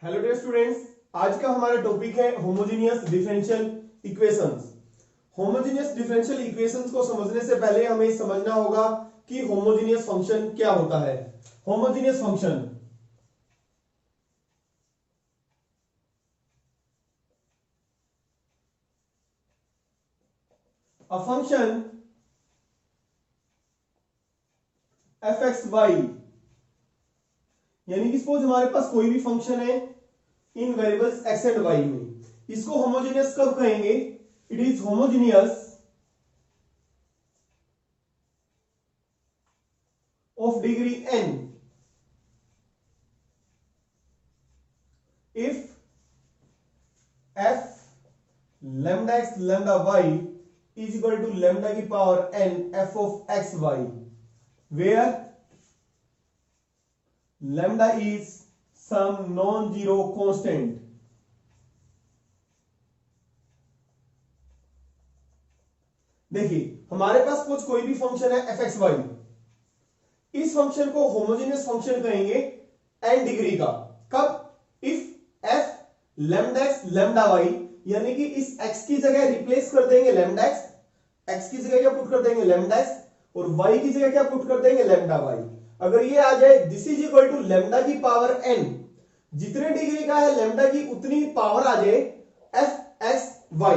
Hello dear students, आज का हमारा टॉपिक है homogeneous differential equations. Homogeneous differential equations को समझने से पहले हमें समझना होगा कि होमोजेनियस फंक्शन क्या होता है। Homogeneous function a function F X Y, यानी कि सपोज हमारे पास कोई भी फंक्शन है in variables X and Y में, इसको होमोजेनियस कब कहेंगे? It is homogeneous of degree n if f lambda x lambda y is equal to lambda की power n f of x y, where lambda is some non-zero constant। देखिए हमारे पास कुछ कोई भी फंक्शन है एफ एक्स वाई, इस function को homogeneous function कहेंगे n डिग्री का। कब? If f lambda x lambda y, यानी कि इस x की जगह रिप्लेस कर देंगे lambda x की जगह क्या पुट कर देंगे lambda x, और y की जगह क्या पुट कर देंगे lambda y। अगर ये आ जाए this is equal to lambda की पावर n, जितने डिग्री का है lambda की उतनी पावर आ जाए f x y।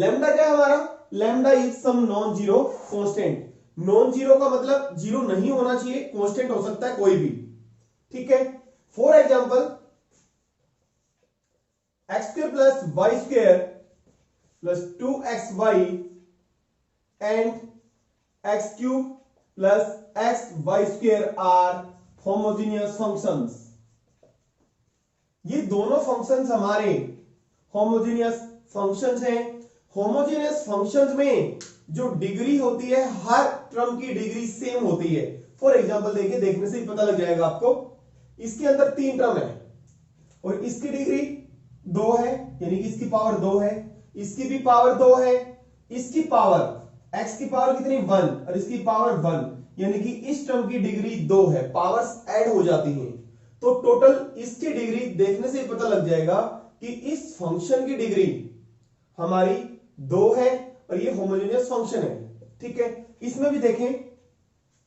lambda क्या है हमारा? lambda is some non zero constant. Non zero का मतलब जीरो नहीं होना चाहिए, कांस्टेंट हो सकता है कोई भी, ठीक है। For example X square plus Y square plus 2xy and X cube plus x Y square are homogeneous functions. ये दोनों फंक्शंस हमारे होमोजेनियस फंक्शंस हैं। होमोजेनियस फंक्शंस में जो डिग्री होती है, हर टर्म की डिग्री सेम होती है। फॉर एग्जांपल देखिए, देखने से ही पता लग जाएगा आपको। इसके अंदर 3 टर्म है और इसकी डिग्री 2 है, यानी कि इसकी पावर 2 है, इसकी भी पावर 2 है, इसकी पावर x की पावर कितनी 1 और इसकी पावर 1, यानी कि इस टर्म की डिग्री 2 है। पावर्स ऐड हो जाती हैं तो टोटल इसकी डिग्री देखने से ही पता लग जाएगा कि इस फंक्शन की डिग्री हमारी 2 है और ये होमोजेनियस फंक्शन है, ठीक है। इसमें भी देखें,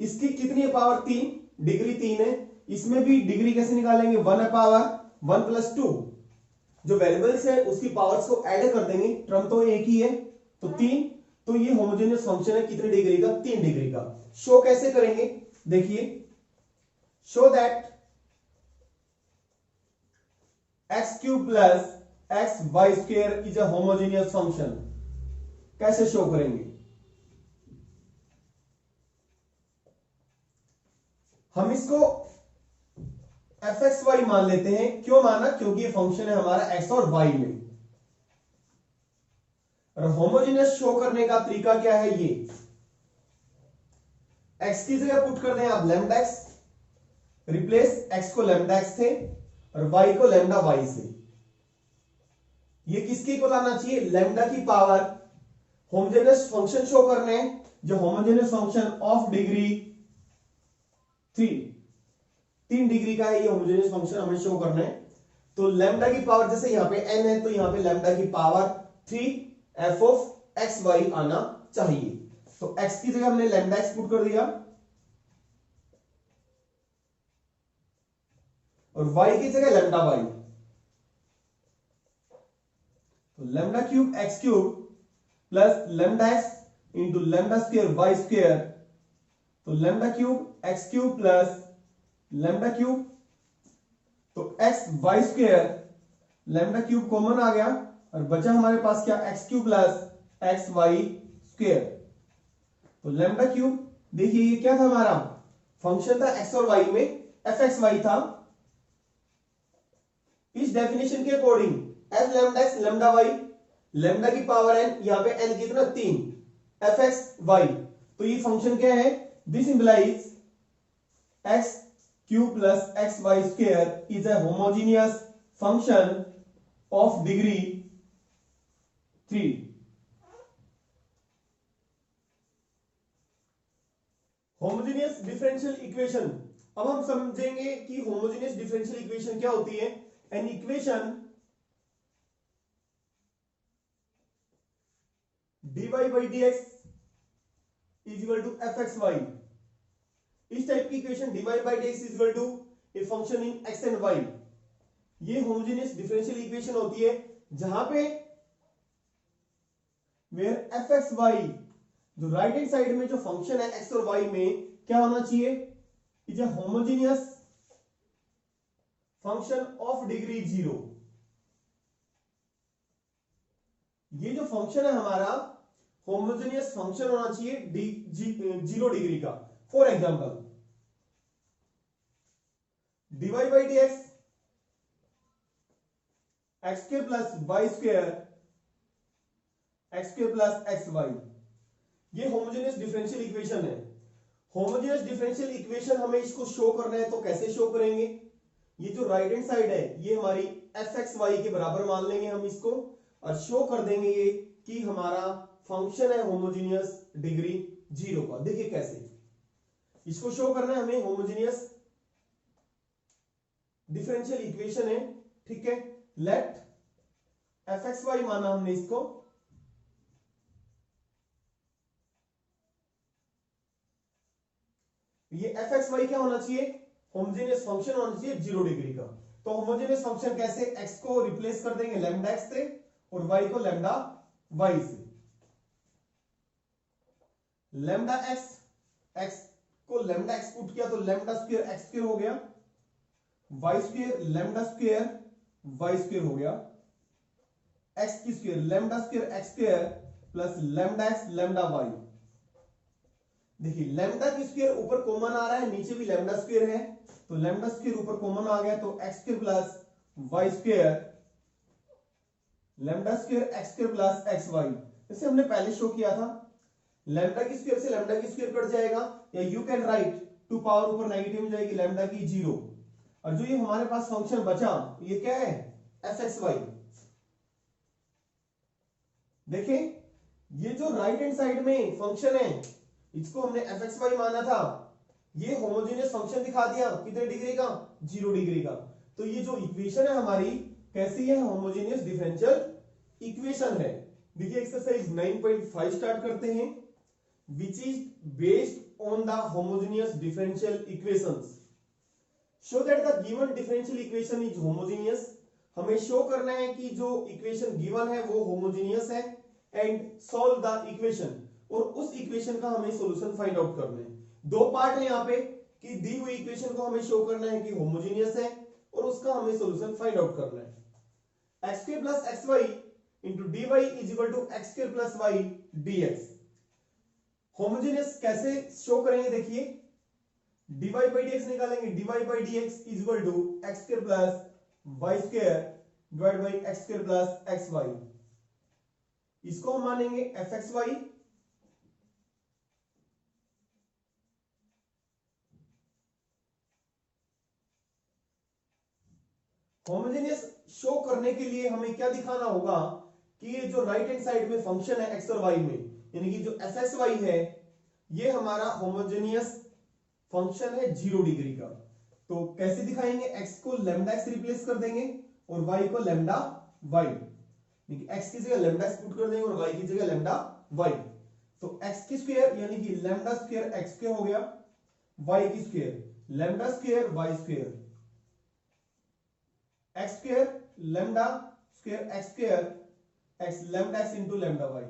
इसकी कितनी है पावर 3, डिग्री 3 है। इसमें भी डिग्री कैसे निकालेंगे? 1 है पावर 1 प्लस 2, जो वेरिएबल्स है उसकी पावर्स को ऐड कर देंगे, टर्म तो एक ही है तो 3। तो ये होमोजेनियस फंक्शन है कितने डिग्री का? 3 डिग्री का। शो कैसे करेंगे? देखिए, show that X cube plus x Y square is a homogeneous function. कैसे शो करेंगे? हम इसको एफ एक्स वाई मान लेते हैं। क्यों माना? क्योंकि ये फंक्शन है हमारा एक्स और वाई में। और होमोजेनियस शो करने का तरीका क्या है? ये एक्स की जगह पुट कर दें आप लैम्डा एक्स, रिप्लेस एक्स को लैम्डा एक्स से और वाई को लैम्डा वाई से। ये किसके को लाना चाहिए? लैम्डा की पावर। होमोजेनियस फंक्शन शो करने हैं, जो homogeneous function of degree 3 degree का है, ये होमोजेनियस फंक्शन हमें शो करना है। तो लैम्डा की पावर, जैसे यहां पे n है तो यहां पे लैम्डा की power 3 f of X Y आना चाहिए। तो x की जगह हमने लैम्डा एक्स पुट कर दिया और y की जगह लैम्डा वाई। तो lambda cube x cube plus lambda x into lambda square y square. तो lambda cube x cube plus lambda cube, तो x Y square, lambda cube common आ गया और बचा हमारे पास क्या? X cube plus x Y square. तो लैम्डा क्यूब, देखिए ये क्या था हमारा? फंक्शन था एक्स और वाई में, एफ एक्स वाई था। इस डेफिनेशन के according F lambda x lambda Y, lambda की पावर एन, यहां पे एन कितना? 3, एफ एक्स वाई। तो ये फंक्शन क्या है? This implies X cube plus x Y square is a homogeneous function of degree 3। Homogeneous differential equation. अब हम समझेंगे कि होमोजेनियस डिफरेंशियल इक्वेशन क्या होती है। An equation dy by dx is equal to fxy। इस टाइप की equation dy by dx is equal to a function in x and y, ये होमोजेनियस डिफरेंशियल इक्वेशन होती है जहां पे वेयर fxy, जो राइट हैंड साइड में जो फंक्शन है x और y में क्या होना चाहिए, is a homogeneous function of degree 0। ये जो फंक्शन है हमारा होमोजेनियस फंक्शन होना चाहिए 0 डिग्री का। For example dy by dx x square plus y square x square plus xy, ये होमोजेनियस डिफरेंशियल इक्वेशन है। होमोजेनियस डिफरेंशियल इक्वेशन हमें इसको शो करना है तो कैसे शो करेंगे, ये जो राइट हैंड साइड है ये हमारी fxy के बराबर मान लेंगे हम इसको, और शो कर देंगे ये कि हमारा फंक्शन है होमोजेनियस डिग्री 0 का। देखिए कैसे इसको शो करना है हमें, होमोजेनियस डिफरेंशियल इक्वेशन है, ठीक है। लेट fxy माना हमने इसको, ये fxy क्या होना चाहिए, होमोजेनियस फंक्शन होना चाहिए 0 डिग्री का। तो होमोजेनियस फंक्शन कैसे, x को रिप्लेस कर देंगे लैम्डा x से और y को लैम्डा y से। लैम्डा x को लैम्डा x पुट किया तो लैम्डा स्क्वायर x स्क्वायर हो गया, y square lambda square y square हो गया, x की square lambda square x square plus lambda x lambda y। देखिए लैम्डा की स्क्वायर ऊपर कॉमन आ रहा है, नीचे भी लैम्डा स्क्वायर है, तो लैम्डा स्क्वायर ऊपर कॉमन आ गया तो x square plus y square lambda square x square plus xy। जैसे हमने पहले शो किया था, लैम्डा की स्क्वायर से लैम्डा की स्क्वायर कट जाएगा, या यू कैन राइट 2 पावर ऊपर नेगेटिव में जाएगी लैम्डा की 0, और जो ये हमारे पास फंक्शन बचा ये क्या है fxy। देखें ये जो राइट हैंड साइड में फंक्शन है इसको हमने fxy माना था, ये होमोजेनियस फंक्शन दिखा दिया कितने डिग्री का, 0 डिग्री का। तो ये जो इक्वेशन है हमारी कैसी है, होमोजेनियस डिफरेंशियल इक्वेशन है। देखिए एक्सरसाइज 9.5 स्टार्ट करते हैं, which is based on the homogeneous differential equations. Show that the given differential equation is homogeneous. हमें शो करना है कि जो इक्वेशन गिवन है वो होमोजेनियस है, एंड सॉल्व द इक्वेशन, और उस इक्वेशन का हमें सॉल्यूशन फाइंड आउट करना है। दो पार्ट है यहाँ पे कि दी हुई इक्वेशन को हमें शो करना है कि होमोजेनियस है और उसका हमें सॉल्यूशन फाइंड आउट करना है। x square plus xy into dy is equal to x square plus y dx। Homogeneous कैसे शो करेंगे, देखिए dy by dx निकालेंगे, dy by dx is equal to x square plus y square divide by x square plus xy। इसको हम मानेंगे fxy, homogeneous show करने के लिए हमें क्या दिखाना होगा कि ये जो राइट हैंड साइड में फंक्शन है x और y में, यानी कि जो fxy है ये हमारा होमोजेनियस फंक्शन है 0 डिग्री का। तो कैसे दिखाएंगे, x को लैम्डा x रिप्लेस कर देंगे और y को लैम्डा y, x की जगह लैम्डा x पुट कर देंगे और y की जगह लैम्डा y। तो x की स्क्वायर यानी कि लैम्डा स्क्वायर x स्क्वायर हो गया, y की square lambda square y square, x square lambda square x square x lambda x into lambda y।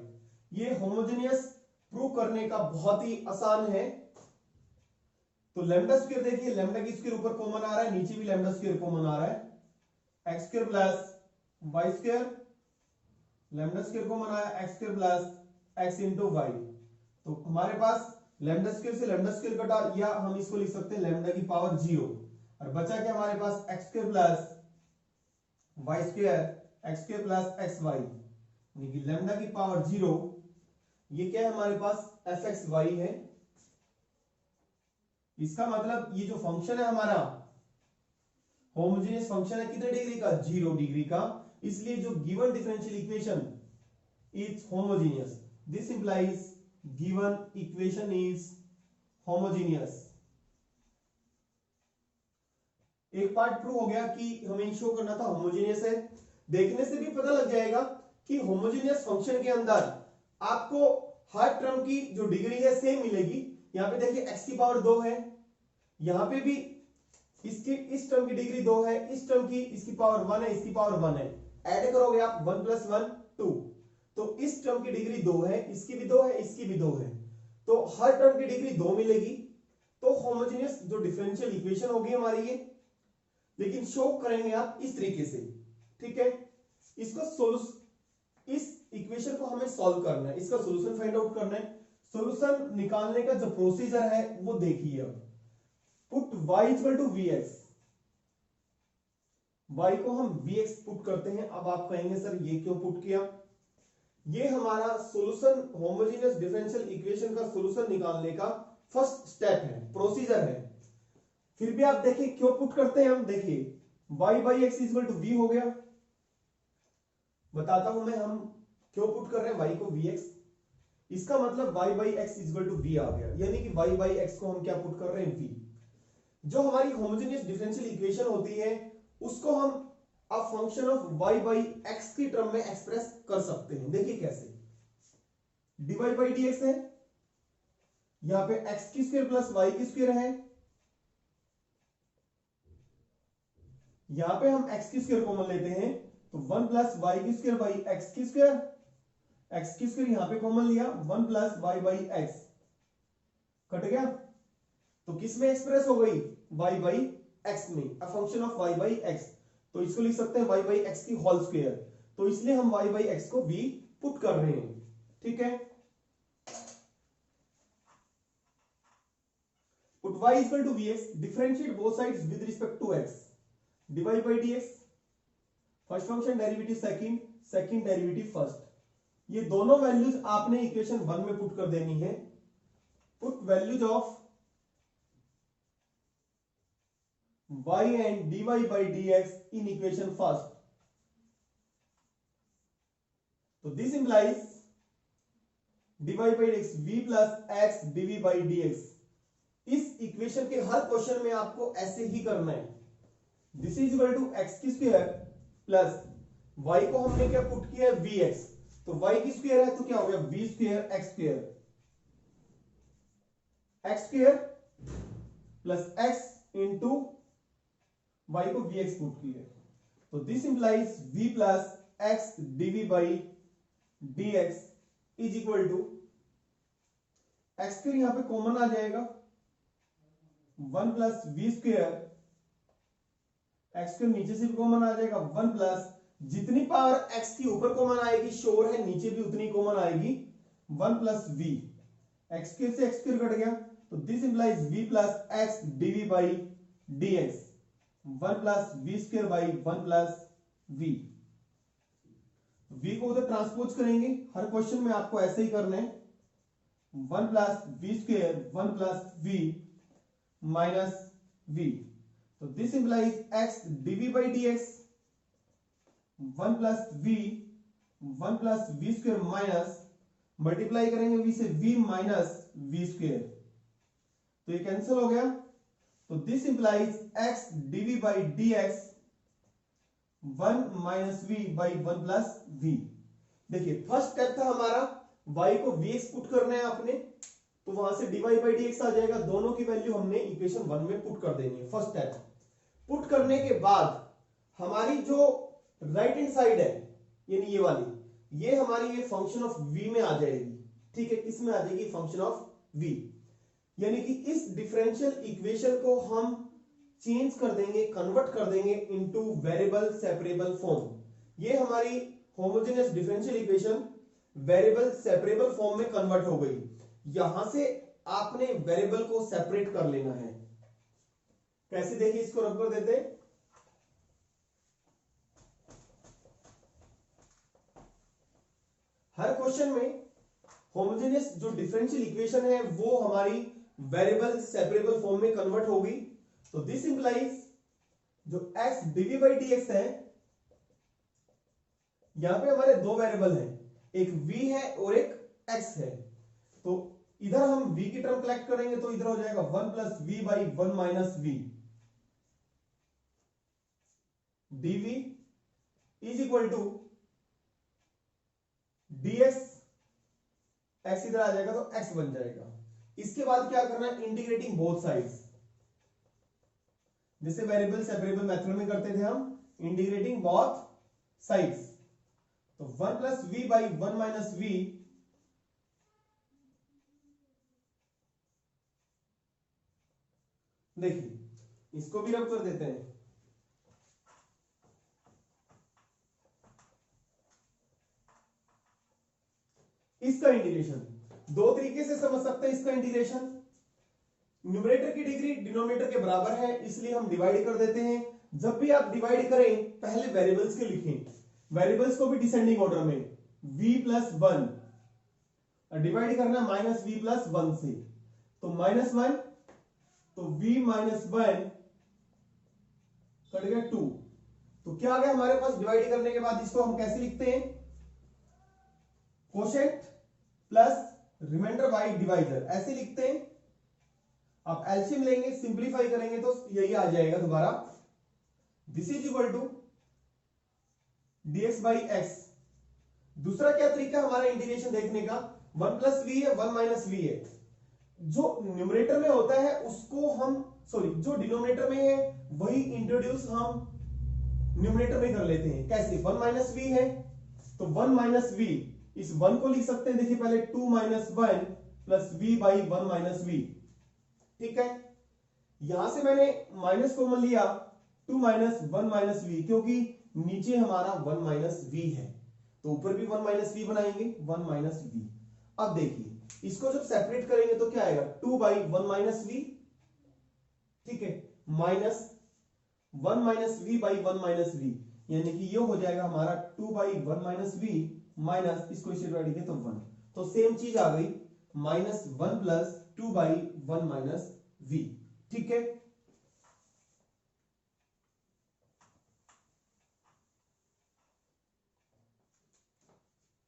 ये होमोजेनियस प्रूव करने का बहुत ही आसान है। तो लैम्डा स्क्वायर देखिए, लैम्डा की स्क्वायर ऊपर कॉमन आ रहा है, नीचे भी लैम्डा स्क्वायर कॉमन आ रहा है, x square plus y square lambda square common आया, x square plus x into y। तो हमारे पास लैम्डा स्क्वायर से लैम्डा स्क्वायर कटा, या हम इसको लिख सकते हैं लैम्डा की पावर 0, और बचा क्या हमारे पास x square plus y square x square plus xy, यानी कि लैम्डा की पावर 0। ये क्या है हमारे पास fxy है। इसका मतलब ये जो फंक्शन है हमारा होमोजेनियस फंक्शन है कितने डिग्री का, 0 डिग्री का, इसलिए जो given differential equation is homogeneous. This implies given equation is homogeneous. एक पार्ट प्रूव हो गया कि हमें शो करना था होमोजेनियस है। देखने से भी पता लग जाएगा कि होमोजेनियस फंक्शन के अंदर आपको हर टर्म की जो डिग्री है सेम मिलेगी। यहां पे देखिए x की पावर 2 है, यहां पे भी इसकी इस टर्म की डिग्री 2 है, इस टर्म की इसकी पावर 1 है, इसकी पावर 1 है। ऐड करोगे आप 1 + 1 2, तो इस टर्म की डिग्री 2 है, इसकी भी 2 है, इसकी भी 2 है, तो हर टर्म की डिग्री 2 मिलेगी। तो होमोजेनियस जो डिफरेंशियल इक्वेशन होगी हमारी ये, लेकिन शो करेंगे आप इस तरीके से, ठीक है। इस इक्वेशन को हमें सॉल्व करना है, इसका सॉल्यूशन फाइंड आउट करना है। सॉल्यूशन निकालने का जो प्रोसीजर है वो देखिए। अब पुट y = vx, y को हम vx पुट करते हैं। अब आप कहेंगे सर ये क्यों पुट किया? ये हमारा सॉल्यूशन होमोजेनियस डिफरेंशियल इक्वेशन का सॉल्यूशन निकालने का फर्स्ट स्टेप है, प्रोसीजर है। फिर भी आप देखिए क्यों पुट करते हैं हम। देखिए y/x = v हो गया। बताता हूं मैं हम क्यों पुट कर रहे हैं y को vx। इसका मतलब y/x = v आ गया, यानी कि y/x को हम क्या पुट कर रहे हैं, v। जो हमारी होमोजेनियस डिफरेंशियल इक्वेशन होती है उसको हम अब फंक्शन ऑफ y/x की टर्म में एक्सप्रेस कर सकते हैं। देखिए कैसे, dy/dx है, यहां पे x² + y² है, यहां पे हम x² कॉमन लेते हैं तो 1 + y² x², x² यहां पे कॉमन लिया, 1 + y/x कट गया, तो किस में एक्सप्रेस हो गई, y/x में, अ फंक्शन ऑफ y/x। तो इसको लिख सकते हैं y/x की होल स्क्वायर। तो इसलिए हम y/x को v पुट कर रहे हैं, ठीक है। Put y = vx, differentiate both sides with respect to x, dy/dx, first function derivative second, second derivative first. ये दोनों वैल्यूज आपने इक्वेशन 1 में पुट कर देनी है। Put values of y and dy/dx in equation first. So this implies dy/dx v + x dv/dx। इस equation के हर question में आपको ऐसे ही करना है। This is equal to x² plus y को हमने क्या पुट किया है, vx। तो y² है तो क्या हो गया, v² x² plus x into y को vx पुट किया। तो this implies v plus x dv/dx is equal to, x² यहां पे कॉमन आ जाएगा, 1 + v², x² नीचे से भी कॉमन आ जाएगा, 1 प्लस जितनी पावर x की ऊपर कॉमन आएगी श्योर है नीचे भी उतनी कॉमन आएगी, 1 + v, x² से x² कट गया, तो this implies v plus x dv/dx, 1 + v²/1 + v। v को उधर ट्रांसपोज करेंगे, हर क्वेश्चन में आपको ऐसे ही करना है, 1 + v², 1 + v minus v। तो this implies x dv/dx, 1 + v, 1 + v² minus, multiply करेंगे v से, v minus v², तो ये कैंसिल हो गया। तो this implies x dv/dx 1 - v/1 + v। देखिए फर्स्ट स्टेप था हमारा, y को vx पुट करना है आपने, तो वहां से dy/dx आ जाएगा। दोनों की वैल्यू हमने इक्वेशन 1 में पुट कर देनी है। फर्स्ट स्टेप पुट करने के बाद हमारी जो राइट हैंड साइड है, यानी ये वाली, ये हमारी ये फंक्शन ऑफ v में आ जाएगी, ठीक है। किसमें आ जाएगी, फंक्शन ऑफ v, यानी कि इस डिफरेंशियल इक्वेशन को हम चेंज कर देंगे, कन्वर्ट कर देंगे इनटू वेरिएबल सेपरेबल फॉर्म। ये हमारी homogeneous differential equation variable separable form में कन्वर्ट हो गई। यहां से आपने वेरिएबल को सेपरेट कर लेना है। कैसे, देखिए इसको रब कर देते हैं। हर क्वेश्चन में होमोजेनियस जो डिफरेंशियल इक्वेशन है वो हमारी वेरिएबल सेपरेबल फॉर्म में कन्वर्ट होगी। तो दिस इंप्लाइज जो x dv/dx है, यहां पे हमारे दो वेरिएबल हैं, एक v है और एक x है। तो इधर हम v की टर्म कलेक्ट करेंगे तो इधर हो जाएगा 1 + v/1 - v। dv is equal to dx, x इधर आ जाएगा तो x बन जाएगा। इसके बाद क्या करना है, इंटीग्रेटिंग बोथ साइड्स, जैसे वेरिएबल सेपरेबल मेथड में करते थे हम, इंटीग्रेटिंग बोथ साइड्स। तो 1 plus V by 1 minus V, देखिए इसको भी रब कर देते हैं। इसका इंटीग्रेशन दो तरीके से समझ सकते हैं। इसका इंटीग्रेशन, न्यूमरेटर की डिग्री डिनोमिनेटर के बराबर है, इसलिए हम डिवाइड कर देते हैं। जब भी आप डिवाइड करें पहले वेरिएबल्स के लिखें, वेरिएबल्स को भी डिसेंडिंग ऑर्डर में, v प्लस 1 डिवाइड करना माइनस v प्लस 1 से, तो -1, तो v माइनस 1 कट गया 2, तो क्या आ गया हमारे पास। डिवाइड करने के बाद इसको हम कैसे लिखते हैं, quotient plus remainder by divisor, ऐसे लिखते हैं। आप एलसीएम लेंगे, सिंप्लीफाई करेंगे तो यही आ जाएगा दोबारा, this is equal to dx by X. दूसरा क्या तरीका हमारा इंटीग्रेशन देखने का, 1 प्लस वी है, 1 माइनस वी है, जो न्यूमरेटर में होता है उसको हम, सॉरी जो डिनोमिनेटर में है वही इंट्रोड्यूस हम न्यूमरेटर में कर लेते हैं। कैसे, 1 माइनस वी है तो 1 माइनस वी, इस 1 को लिख सकते हैं, देखिए पहले 2 minus 1 plus V by 1 minus V, ठीक है। यहां से मैंने माइनस कॉमन लिया, 2 माइनस 1 माइनस वी, क्योंकि नीचे हमारा 1 माइनस वी है तो ऊपर भी 1 माइनस वी बनाएंगे, 1 माइनस वी। अब देखिए इसको जब सेपरेट करेंगे तो क्या आएगा, 2 बाई 1 माइनस वी, ठीक है, minus 1 minus V by 1 minus V, यानी कि ये हो जाएगा हमारा 2 बाई 1 माइनस वी माइनस, इसको इसे डिवाइड किया तो 1, तो सेम चीज आ गई, minus 1 plus 2 by 1 minus V, ठीक है।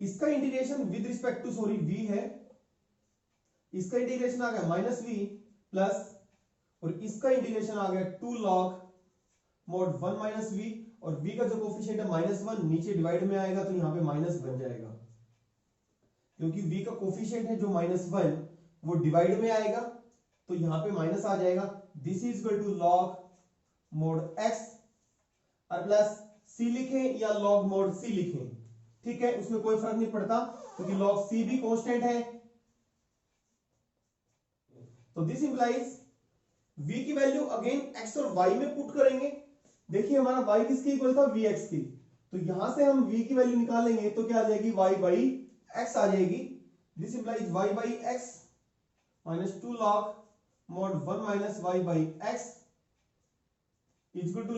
इसका integration with respect to, sorry v है, इसका इंटीग्रेशन आ गया माइनस वी प्लस, और इसका इंटीग्रेशन आ गया 2 log mod 1 माइनस वी, और v का जो कोफिशिएंट है -1 नीचे डिवाइड में आएगा तो यहां पे माइनस बन जाएगा, क्योंकि v का कोफिशिएंट है जो -1 वो डिवाइड में आएगा तो यहां पे माइनस आ जाएगा। This is equal to log mod x, और प्लस c लिखें या log mod c लिखें, ठीक है, उसमें कोई फर्क नहीं पड़ता क्योंकि log c भी कांस्टेंट है। तो दिस इंप्लाइज v की वैल्यू अगेन x और y में पुट करेंगे। देखिए हमारा y किसके इक्वल था, vx की, तो यहां से हम v की वैल्यू निकालेंगे तो क्या आ जाएगी, y बाई x आ जाएगी। This implies y by x minus 2 log mod 1 minus y by x is equal to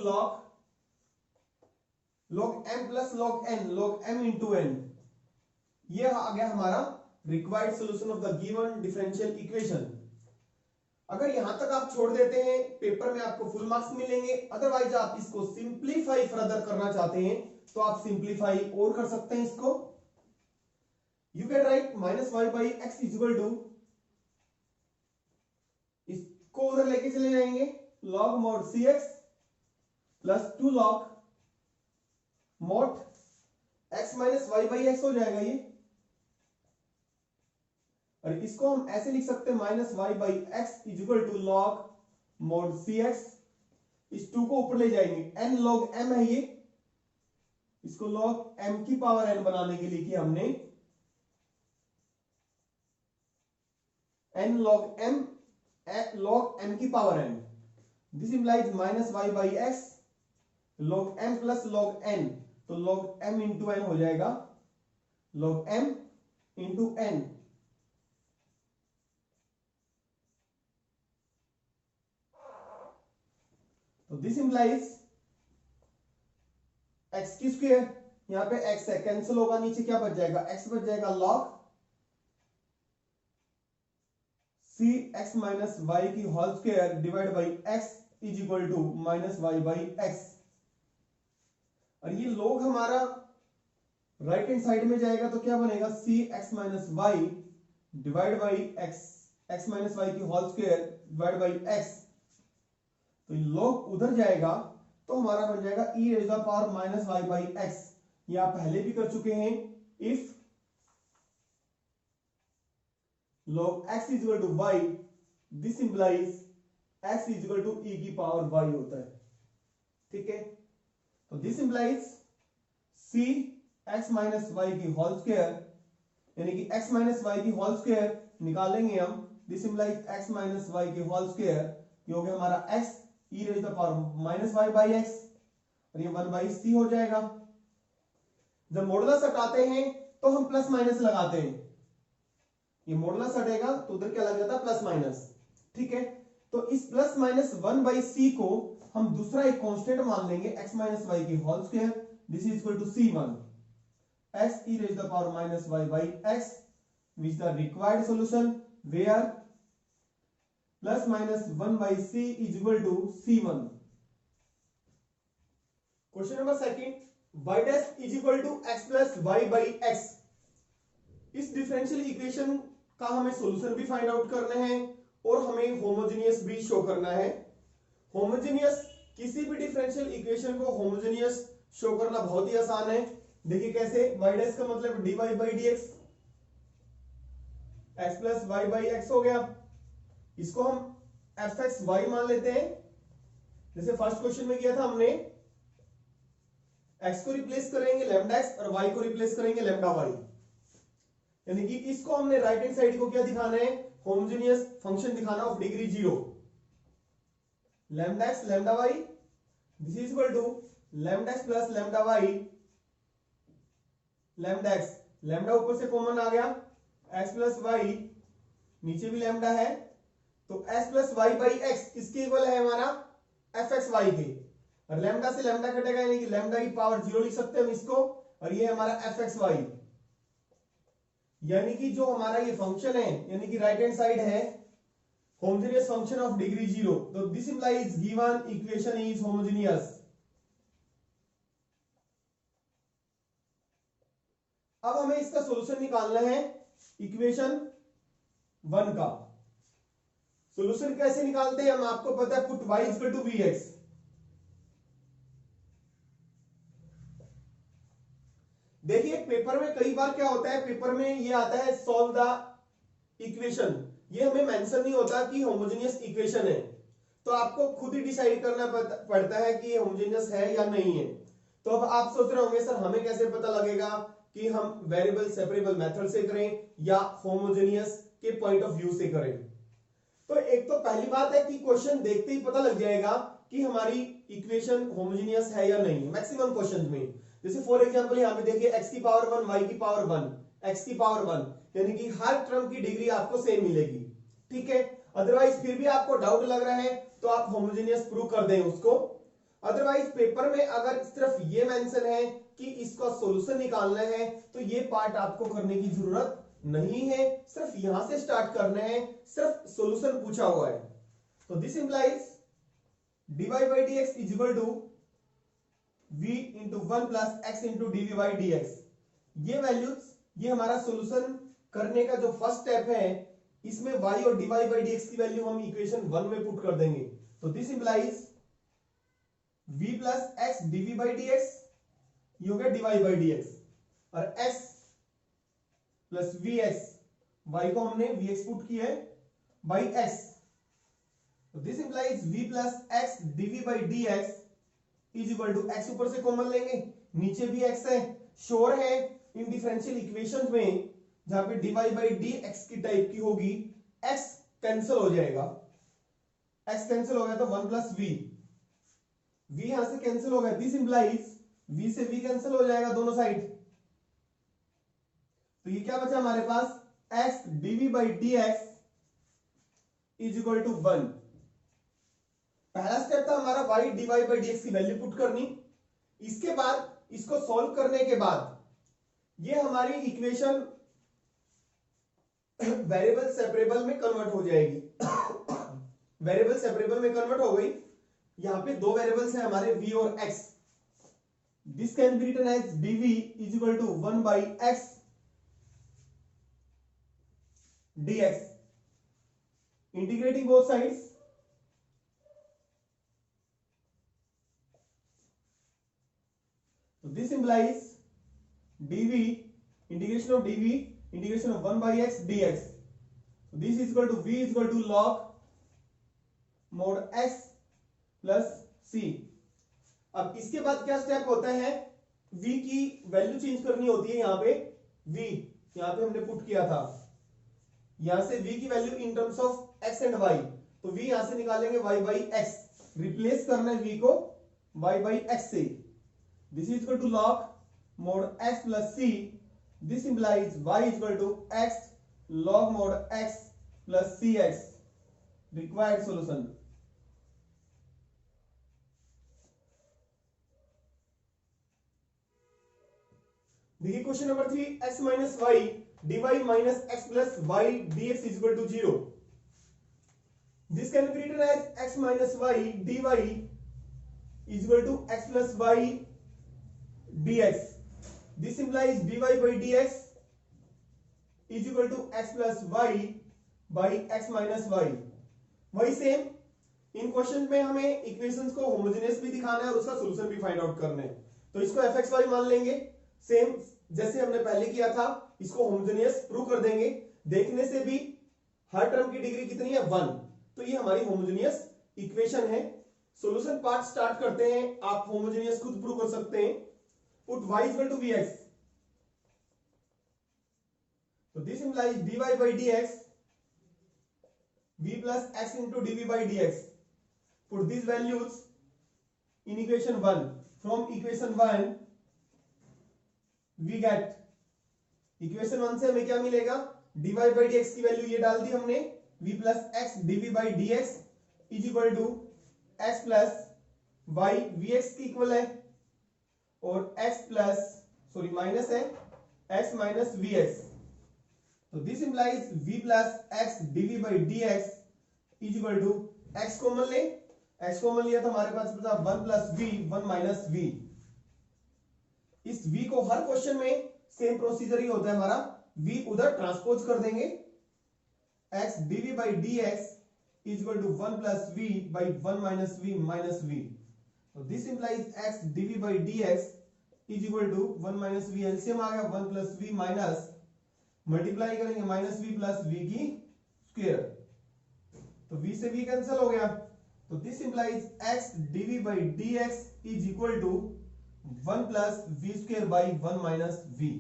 log m plus log m into n। ये आ गया हमारा required solution of the given differential equation. अगर यहां तक आप छोड़ देते हैं पेपर में आपको फुल मार्क्स मिलेंगे, अदरवाइज आप इसको सिंप्लीफाई फर्दर करना चाहते हैं तो आप सिंप्लीफाई और कर सकते हैं इसको। You can write minus Y by X is equal to, इसको उधर लेके चले जाएंगे, log mod cx plus 2 log mod x minus Y by x हो जाएगा ये, और इसको हम ऐसे लिख सकते हैं minus Y by X is equal to log mod cx, इस 2 को ऊपर ले जाएंगे, n log m है ये, इसको log m की पावर n बनाने के लिए किया हमने, n log m की power n। This implies minus Y by X log m plus log n, तो log m इंटू n हो जाएगा, log m इंटू n। तो दिस इंप्लाइज x की स्क्वायर, यहां पे x है, कैंसिल होगा, नीचे क्या बच जाएगा, x बच जाएगा log c x minus y की whole square divide by x is equal to minus Y by x. और ये log हमारा राइट हैंड साइड में जाएगा तो क्या बनेगा, c x minus y divide by x minus y की whole square divide by x, तो log उधर जाएगा तो हमारा बन जाएगा e raise the power minus Y by x. ये आप पहले भी कर चुके हैं। If log x is equal to y, this implies x is equal to e की पावर y होता है। ठीक है, तो this implies c x minus y की होल स्क्वायर, यानी कि x माइनस वाई की होल स्क्वायर निकालेंगे हम। This implies x minus y की होल स्क्वायर, ये हो गया हमारा x e raise the power minus Y by x, और ये 1 बाई c हो जाएगा। जब मॉडुलस हटाते हैं तो हम प्लस माइनस लगाते हैं, ये मॉडुलस हटेगा तो उधर क्या लग जाता है, प्लस माइनस। ठीक है, तो इस प्लस माइनस 1 बाई सी को हम दूसरा एक कांस्टेंट मान लेंगे, x माइनस वाई की whole square, this is equal to c1 x e raise the power minus Y by x, which the required solution where plus minus 1 by c is equal to c1। Question number second, y dash is equal to x plus y by x. इस differential equation का हमें solution भी find out करना है और हमें homogeneous भी show करना है। होमोजेनियस, किसी भी डिफरेंशियल इक्वेशन को होमोजेनियस शो करना बहुत ही आसान है। देखिए कैसे, y डैश का मतलब dy by dx, x plus y by x हो गया। इसको हम fxy मान लेते हैं, जैसे फर्स्ट क्वेश्चन में किया था हमने। x को रिप्लेस करेंगे लैम्डा x और y को रिप्लेस करेंगे लैम्डा y, यानी कि इसको हमने राइट हैंड साइड को क्या दिखाना है, होमोजेनियस फंक्शन दिखाना of degree 0। Lambda x lambda y, this is equal to lambda x plus lambda Y, lambda x lambda ऊपर से कॉमन आ गया, एक्स प्लस वाई नीचे भी लैम्डा है, तो x plus y by x इसके इक्वल है हमारा एफ एक्स वाई के, और लैम्डा से लैम्डा कटेगा, यानी कि लैम्डा की पावर 0 लिख सकते हैं हम इसको, और ये हमारा एफ एक्स वाई। यानी कि जो हमारा ये फंक्शन है, यानी कि राइट हैंड साइड है होमोजेनियस फंक्शन ऑफ डिग्री 0, तो this implies given equation is homogeneous. अब हमें इसका सॉल्यूशन निकालना है इक्वेशन 1 का। सॉल्यूशन कैसे निकालते हैं हम, आपको पता है, put y equal to v x. देखिए पेपर में कई बार क्या होता है, पेपर में ये आता है सॉल्व द इक्वेशन, ये हमें मेंशन नहीं होता कि होमोजेनियस इक्वेशन है, तो आपको खुद ही डिसाइड करना पड़ता है कि ये होमोजेनियस है या नहीं है। तो अब आप सोच रहे होंगे सर हमें कैसे पता लगेगा कि हम वेरिएबल सेपरेबल मेथड से करें या होमोजेनियस के पॉइंट ऑफ व्यू से करें। तो एक तो पहली बात है कि क्वेश्चन देखते ही पता लग जाएगा कि हमारी इक्वेशन होमोजेनियस है या नहीं, मैक्सिमम क्वेश्चंस में। जैसे फॉर एग्जांपल यहां पे देखिए x की पावर 1 y की पावर 1 x की पावर 1, यानी कि हर टर्म की डिग्री आपको सेम मिलेगी। ठीक है, अदरवाइज फिर भी आपको डाउट लग रहा है तो आप होमोजेनियस प्रूव कर दें उसको। अदरवाइज पेपर में अगर सिर्फ ये मेंशन है कि इसका सॉल्यूशन निकालना है तो ये पार्ट आपको करने की जरूरत नहीं है, सिर्फ यहां से स्टार्ट करना है, सिर्फ सॉल्यूशन पूछा हुआ है। तो this implies dy by dx is equal to v into 1 plus x into dv by dx। ये वैल्यूज, ये हमारा सॉल्यूशन करने का जो फर्स्ट स्टेप है, इसमें y और dy by dx की वैल्यू हम इक्वेशन 1 में पुट कर देंगे। तो this implies v plus x dv by dx, ये हो गया dy by dx, और x प्लस vx, y को हमने vx पुट किया है by x, तो this implies v plus x dv by dx is equal to x ऊपर से कॉमन लेंगे, नीचे भी x है। श्योर है इन डिफरेंशियल इक्वेशंस में जहां पे dy by dx की टाइप की होगी, x कैंसिल हो जाएगा, x कैंसिल हो गया तो 1 प्लस v, v यहां से कैंसिल हो गया, दिस इंप्लाइज v से v कैंसिल हो जाएगा दोनों साइड, तो ये क्या बचा हमारे पास, x dv by dx is equal to 1। पहला स्टेप था हमारा y dy by dx की वैल्यू पुट करनी। इसके बाद इसको सॉल्व करने के बाद ये हमारी इक्वेशन वेरिएबल सेपरेबल में कन्वर्ट हो जाएगी। वेरिएबल सेपरेबल में कन्वर्ट हो गई, यहां पे दो वेरिएबल्स हैं हमारे v और x। This can be written as dv is equal to 1 by x dx, integrating both sides, So this implies dv integration of 1 by x dx. So this is equal to v is equal to log mod x plus c. अब इसके बाद क्या step होता है, v की value change करनी होती है। यहां पे v यहां पे हमने पुट किया था, यहां से v की value in terms of x and y, तो v यहां से निकालेंगे y by x, रिप्लेस करना है v को y by x से। This is equal to log mod x plus c. This implies y is equal to x log mod x plus cx. Required solution. देखिए question number 3, x minus y dy minus x plus y dx is equal to 0. This can be written as x minus y dy is equal to x plus y dx. This implies dy by dx is equal to x plus y by x minus y. वही same in question में हमें equations को homogeneous भी दिखाना है और उसका solution भी फाइंड आउट करना है। तो इसको fxy मान लेंगे, सेम जैसे हमने पहले किया था, इसको होमोजेनियस प्रूव कर देंगे। देखने से भी हर टर्म की डिग्री कितनी है, 1, तो ये हमारी होमोजेनियस इक्वेशन है। सॉल्यूशन पार्ट स्टार्ट करते हैं, आप होमोजेनियस खुद प्रूव कर सकते हैं। Put y is equal to vx. So this implies dy by dx v plus x into dv by dx. Put these values in equation 1. From equation 1 we get equation 1 से हमें क्या मिलेगा, dy by dx की value ये डाल दी हमने, v plus x dv by dx is equal to x plus y vx की equal है और x प्लस माइनस है x माइनस vx. तो this implies v plus x dv by dx is equal to x common ले, x common लिया तो हमारे पास बचा 1 प्लस v 1 माइनस v. इस v को हर क्वेश्चन में सेम प्रोसीजर ही होता है हमारा, v उधर ट्रांसपोज कर देंगे, x dv by dx is equal to 1 plus v by 1 minus v minus v. So this implies x dv by dx is equal to 1 minus v, LCM आ गया 1 plus v minus multiply करेंगे minus v plus v की square, तो v से v cancel हो गया। तो this implies x dv by dx is equal to 1 plus v square by 1 minus v.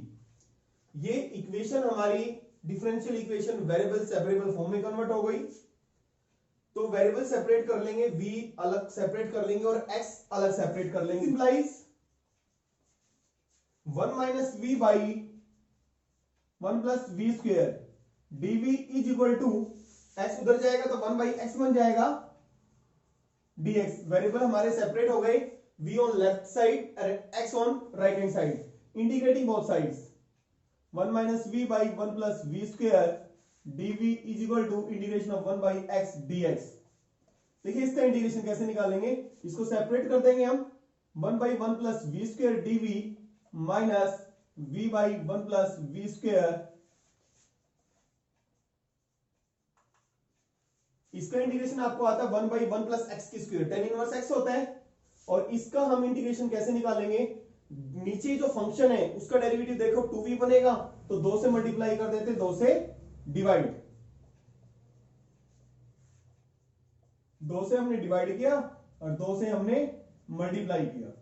ये इक्वेशन हमारी differential equation variable separable form में कन्वर्ट हो गई। तो वेरिएबल सेपरेट कर लेंगे, v अलग सेपरेट कर लेंगे और x अलग सेपरेट कर लेंगे। Implies 1 minus v by 1 plus v square dv is equal to x उधर जाएगा तो 1 by x बन जाएगा dx। वेरिएबल हमारे सेपरेट हो गए, v on लेफ्ट साइड और x on right hand side, integrating both sides 1 minus v by 1 plus v square dv is equal to integration of 1 by x dx। देखिए इसका integration कैसे निकालेंगे, इसको separate कर देंगे हम, 1 by 1 plus v square dv minus v by 1 plus v square। इसका integration आपको आता है 1 by 1 plus x की स्क्वायर, tan इनवर्स x होता है। और इसका हम इंटीग्रेशन कैसे निकालेंगे, नीचे जो फंक्शन है उसका डेरिवेटिव देखो 2v बनेगा, तो 2 से मल्टीप्लाई कर देते, 2 से डिवाइड, 2 से हमने डिवाइड किया और 2 से हमने मल्टीप्लाई किया।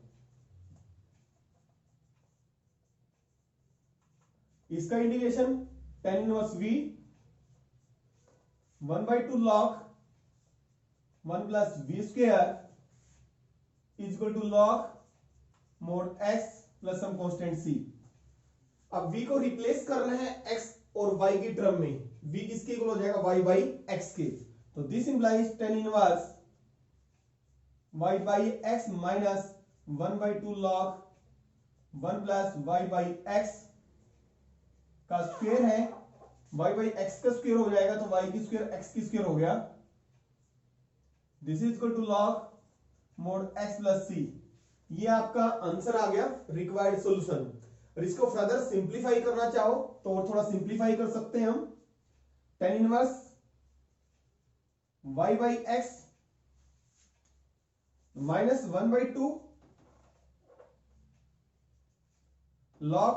इसका integration tan inverse v 1 by 2 log 1 plus v square is equal to log mod x plus some constant c। अब v को रिप्लेस करना है x और y की टर्म में, v किसके इक्वल हो जाएगा, y by x के। तो this implies tan inverse y by x minus 1 by 2 log 1 plus y by x का स्क्वायर है, y by x का स्क्वायर हो जाएगा तो y की स्क्वायर x की स्क्वायर हो गया। This is equal to log mod x plus c। ये आपका आंसर आ गया, रिक्वायर्ड सॉल्यूशन। और इसको फर्दर सिंप्लीफाई करना चाहो तो और थोड़ा सिंप्लीफाई कर सकते हैं हम, tan inverse y by x minus 1 by 2 log,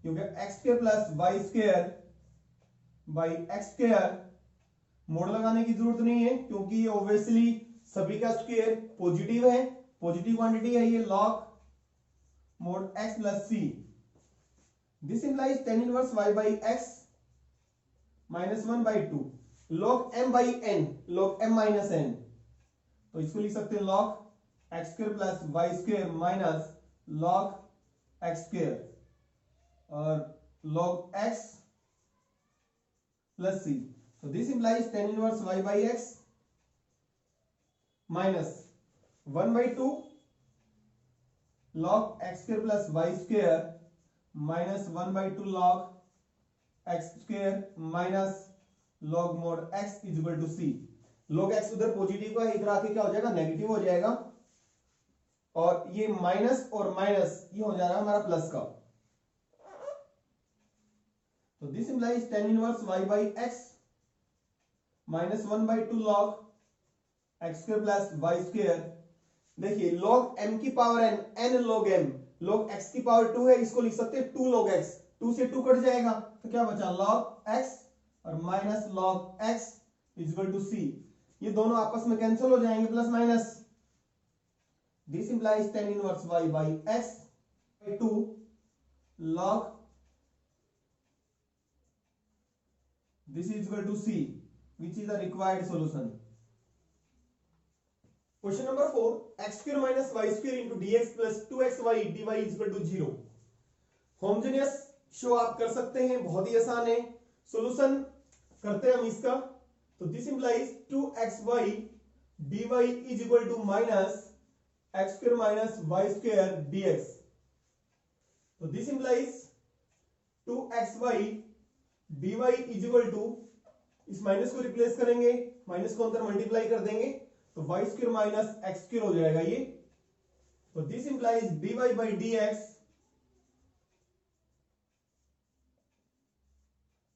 क्योंकि x square plus Y square by x square, mod लगाने की जरूरत नहीं है क्योंकि ये ऑब्वियसली सभी का स्क्वायर पॉजिटिव है, पॉजिटिव क्वांटिटी है ये, log mod x plus c. This implies tan inverse y by x minus 1 by 2 log m by n, log m minus n, तो इसको लिख सकते हैं log x square plus Y square minus log x square और log x plus c. तो this implies tan inverse y by x minus 1 by 2 log x square plus Y square minus 1 by 2 log x square minus log mod x is equal to c. log x उधर positive का, इधर आके क्या हो जाएगा, negative हो जाएगा, और ये माइनस और माइनस ये हो जाएगा हमारा प्लस का। तो this implies tan inverse y by x minus 1 by 2 log x square plus Y square. देखिए log m की power n, n log m, log x की पावर 2 है, इसको लिख सकते हैं 2 log x, 2 से 2 कट जाएगा तो क्या बचा log x और minus log x is equal to c. ये दोनों आपस में कैंसिल हो जाएंगे, plus minus. This implies tan inverse y by x by 2 log this is equal to c, which is the required solution. Question number 4, x square minus y square into dx plus 2xy dy is equal to 0. Homogeneous show आप कर सकते हैं, बहुत ही आसान है। Solution करते हैं हम इसका। तो this implies 2xy dy is equal to minus x square minus y square dx. तो this implies 2xy dy is equal to, इस माइनस को रिप्लेस करेंगे, माइनस को अंदर मल्टीप्लाई कर देंगे तो y square minus x square हो जाएगा ये। तो this implies dy by d x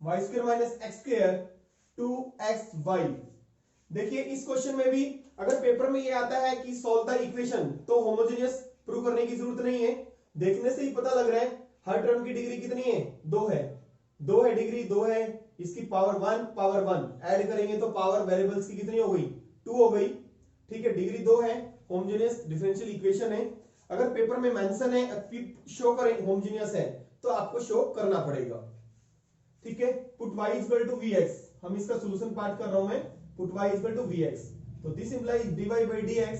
Y square minus x square 2xy। देखिए इस क्वेश्चन में भी अगर पेपर में ये आता है कि सॉल्व द इक्वेशन, तो होमोजेनियस प्रूव करने की जरूरत नहीं है, देखने से ही पता लग रहा है हर टर्म की डिग्री कितनी है, 2 है, 2 है डिग्री, 2 है, इसकी पावर 1 ऐड करेंगे तो पावर वेरिएबल्स की कितनी हो गई, 2 हो गई। ठीक है, डिग्री 2 है, होमोजेनियस डिफरेंशियल इक्वेशन है। अगर पेपर में मेंशन है, शो करें होमोजेनियस है, तो आपको शो करना पड़ेगा। ठीक है, put y equal to vx, हम इसका सॉल्यूशन पार्ट कर रहा हूं मैं, put y equal to vx। तो this implies dy by dx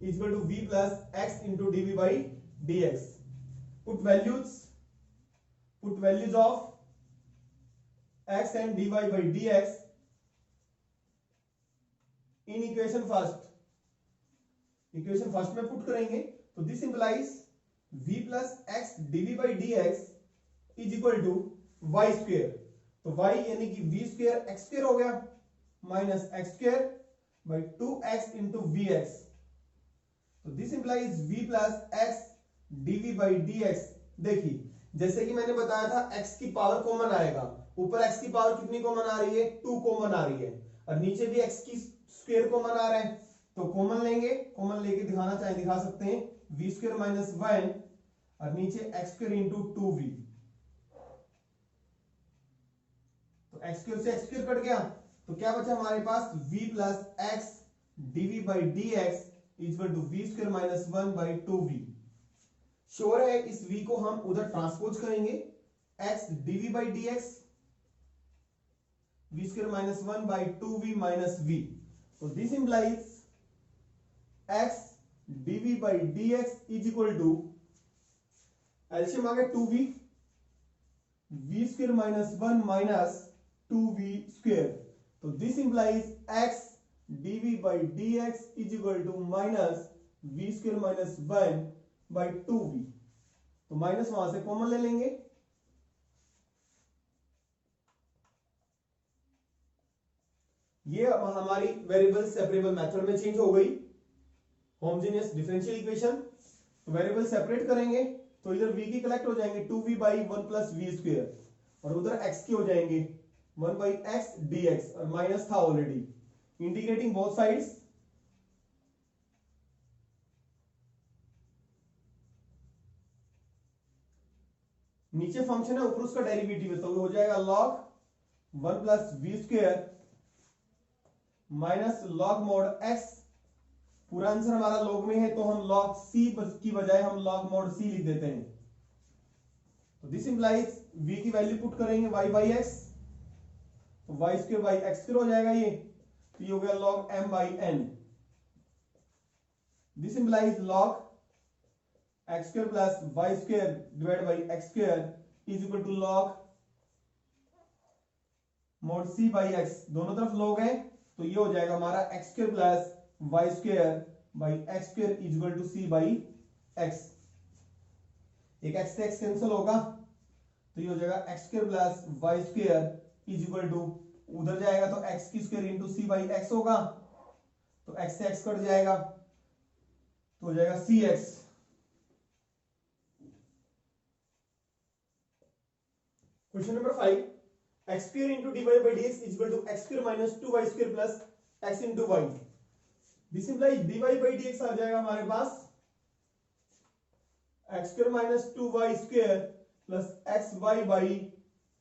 equal to v plus x into dv by dx। Put values of x and dy by dx in equation first में put करेंगे। तो this implies v plus x dv by dx is equal to y square. तो y यानी कि v square x square हो गया minus x square by 2x into vx। तो this implies v plus x dv by dx। देखिए जैसे कि मैंने बताया था x की पावर कॉमन आएगा, ऊपर x की पावर कितनी कॉमन आ रही है, 2 कॉमन आ रही है, और नीचे भी x की स्क्वायर कॉमन आ रहा है, तो कॉमन लेंगे, कॉमन लेके दिखाना चाहे दिखा सकते हैं, v स्क्वायर माइनस 1 और नीचे x स्क्वायर इंटू 2v। तो x स्क्वायर से x स्क्वायर कट गया, तो क्या बचा हमारे पास, v plus x dv by dx equal to v square minus 1 by 2v। Sure है इस v को हम उधर ट्रांसपोज करेंगे, x dv by dx v square minus 1 by 2v minus v। तो this implies x dv by dx is equal to, LCM आ गया 2v, v square minus 1 minus 2v square. तो this implies x dv by dx is equal to minus v square minus 1 by 2v। तो minus वहां से common ले लेंगे, ये हमारी वेरिएबल सेपरेबल मेथड में चेंज हो गई, homogeneous differential equation. Variable separate करेंगे तो इधर v की कलेक्ट हो जाएंगे 2v by 1 plus v square, और उधर x की हो जाएंगे 1 बाई एक्स dx, और माइनस था ऑलरेडी। इंटीग्रेटिंग बोथ साइड्स, नीचे फंक्शन है, ऊपर उसका डेरिवेटिव है, तो हो जाएगा log 1 plus v square minus log mod x। पूरा आंसर हमारा log में है, तो हम log c की बजाय हम log mod c लिख देते हैं। तो दिस इंप्लाइज v की वैल्यू पुट करेंगे y बाई एक्स, तो y square by x square हो जाएगा ये, तो ये हो गया log m by n। This implies log x square plus y square divide by x square is equal to log mod c by x। दोनों तरफ log है, तो ये हो जाएगा हमारा x square plus y square by x square is equal to c by x। एक x से x कैंसिल होगा, तो ये हो जाएगा x square plus y square is equal to, उधर जाएगा तो x की square into c by x होगा, तो x से x कट जाएगा, तो हो जाएगा cx। Question number 5, x square into dy by dx is equal to x square minus 2y square plus x into y। This implies dy by dx आ जाएगा हमारे पास x square minus 2y square plus xy by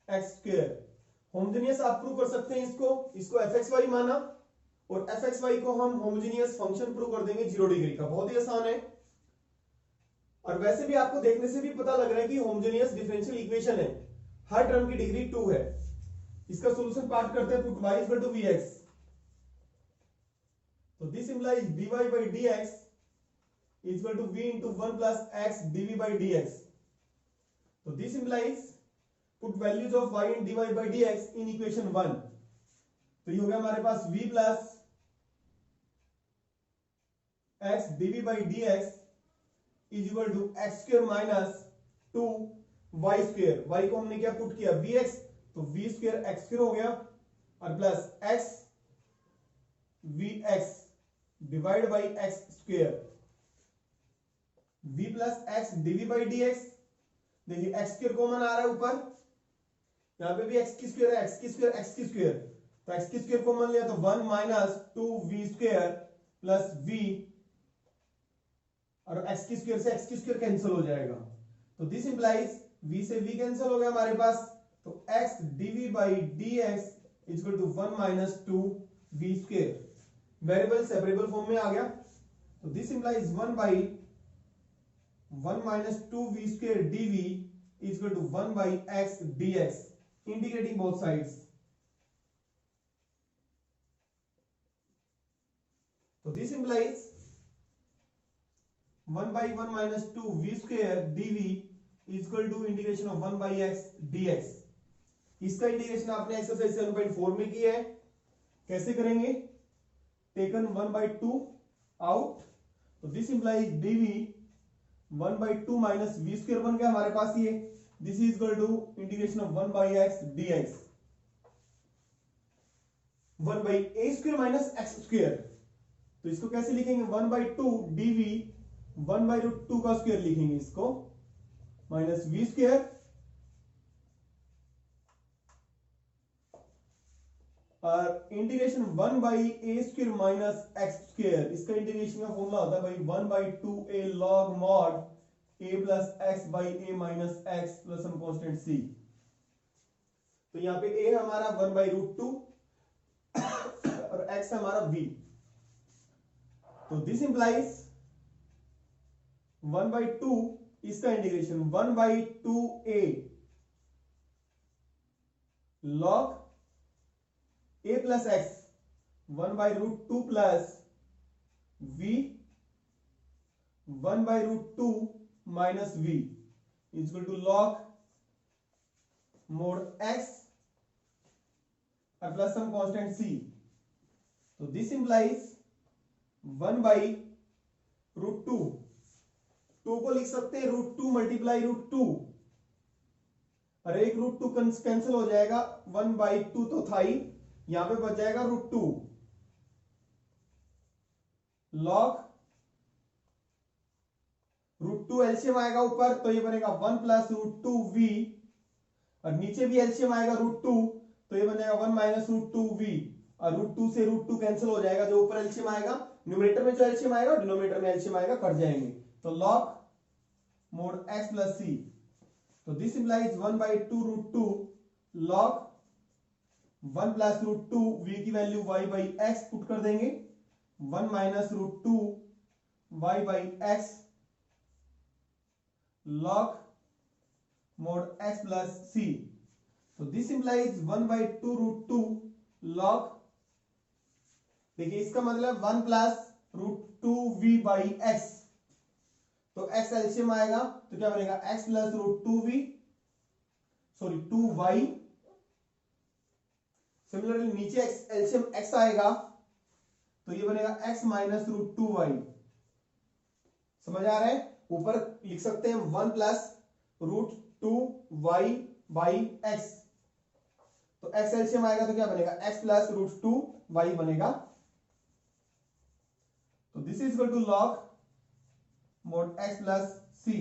x square. Homogeneous आप prove कर सकते हैं इसको fxy माना, और fxy को हम होमोजेनियस फंक्शन प्रूव कर देंगे 0 डिग्री का। बहुत ही आसान है, और वैसे भी आपको देखने से भी पता लग रहा है कि होमोजेनियस डिफरेंशियल इक्वेशन है, हर टर्म की डिग्री 2 है। इसका सॉल्यूशन पार्ट करते हैं, put y equal to vx, तो this implies dy by dx is equal to v into 1 plus x dv by dx। तो this implies put values of y in dy by dx in equation 1, तो ये हो गया हमारे पास v plus x dv by dx is equal to x square minus 2 y square. y को हमने क्या पुट किया vx, तो v स्क्वायर x स्क्वायर हो गया, और plus x vx divide by x square, v plus x dv by dx। देखिए x square common आ रहा है ऊपर, यहां पे भी x की स्क्वायर है, x की स्क्वायर x की स्क्वायर, तो x की स्क्वायर कॉमन लिया तो 1 minus 2v square plus v, और x की स्क्वायर से x की स्क्वायर कैंसिल हो जाएगा, तो दिस इंप्लाइज v से v कैंसिल हो गया हमारे पास, तो x dv by dx is equal to 1 minus 2v square. Variable separable form में आ गया, तो this implies 1 by 1 minus 2v square dv is equal to 1 by x dx, integrating both sides. तो this implies 1 by 1 minus 2v square dv is equal to integration of 1 by x dx। इसका integration आपने exercise 7.4 में किया है। कैसे करेंगे, taken 1 by 2 out, तो this implies dv 1 by 2 minus v square बन गया हमारे पास ये, this is equal to integration of 1 by x dx। 1 by a square minus x square, तो इसको कैसे लिखेंगे 1 बाई 2 dv 1 बाई रूट 2 का स्क्वायर लिखेंगे इसको, माइनस v स्क्वायर, और integration 1 by a square minus x square. इसका इंटीग्रेशन का फॉर्मूला होता है भाई 1 by 2a log mod a plus x by a minus x plus some constant c। तो यहां पे a हमारा 1 बाई रूट 2 और x हमारा v, तो दिस इंप्लाइज 1 बाई 2, इसका integration 1 by 2a log a plus x 1 by root 2 plus v 1 by root 2 minus v is equal to log mod x और plus some constant c। तो this implies 1 by root 2, 2 को लिख सकते हैं root 2 multiply root 2, और एक root 2 cancel हो जाएगा, 1 बाई 2 तो था ही, यहां पे बच जाएगा रूट 2 लॉग रूट 2 एलसीएम आएगा ऊपर, तो ये बनेगा 1 प्लस रूट 2 वी, और नीचे भी एलसीएम आएगा रूट 2, तो ये बन जाएगा 1 माइनस रूट 2 वी, और रूट 2 से रूट 2 कैंसिल हो जाएगा, जो ऊपर एलसीएम आएगा न्यूमरेटर में जो एलसीएम आएगा डिनोमिनेटर में एलसीएम आएगा, कट जाएंगे, तो log mod x plus c. तो this implies 1/2 log 1 plus √2 v की value y by x put कर देंगे 1 minus √2 y by X log mod x plus c। तो दिस इंप्लाइज 1/2 log, देखिए इसका मतलब 1 प्लस √2v बाई एक्स, तो x LCM आएगा तो क्या बनेगा x plus √2v, sorry 2y। Similarly नीचे एलसीएम x आएगा तो ये बनेगा x माइनस √2y। समझ आ रहा है? ऊपर लिख सकते हैं 1 प्लस √2y बाई एक्स, तो x एलसीएम आएगा तो क्या बनेगा x प्लस √2y बनेगा। तो this is equal to log mod x plus c।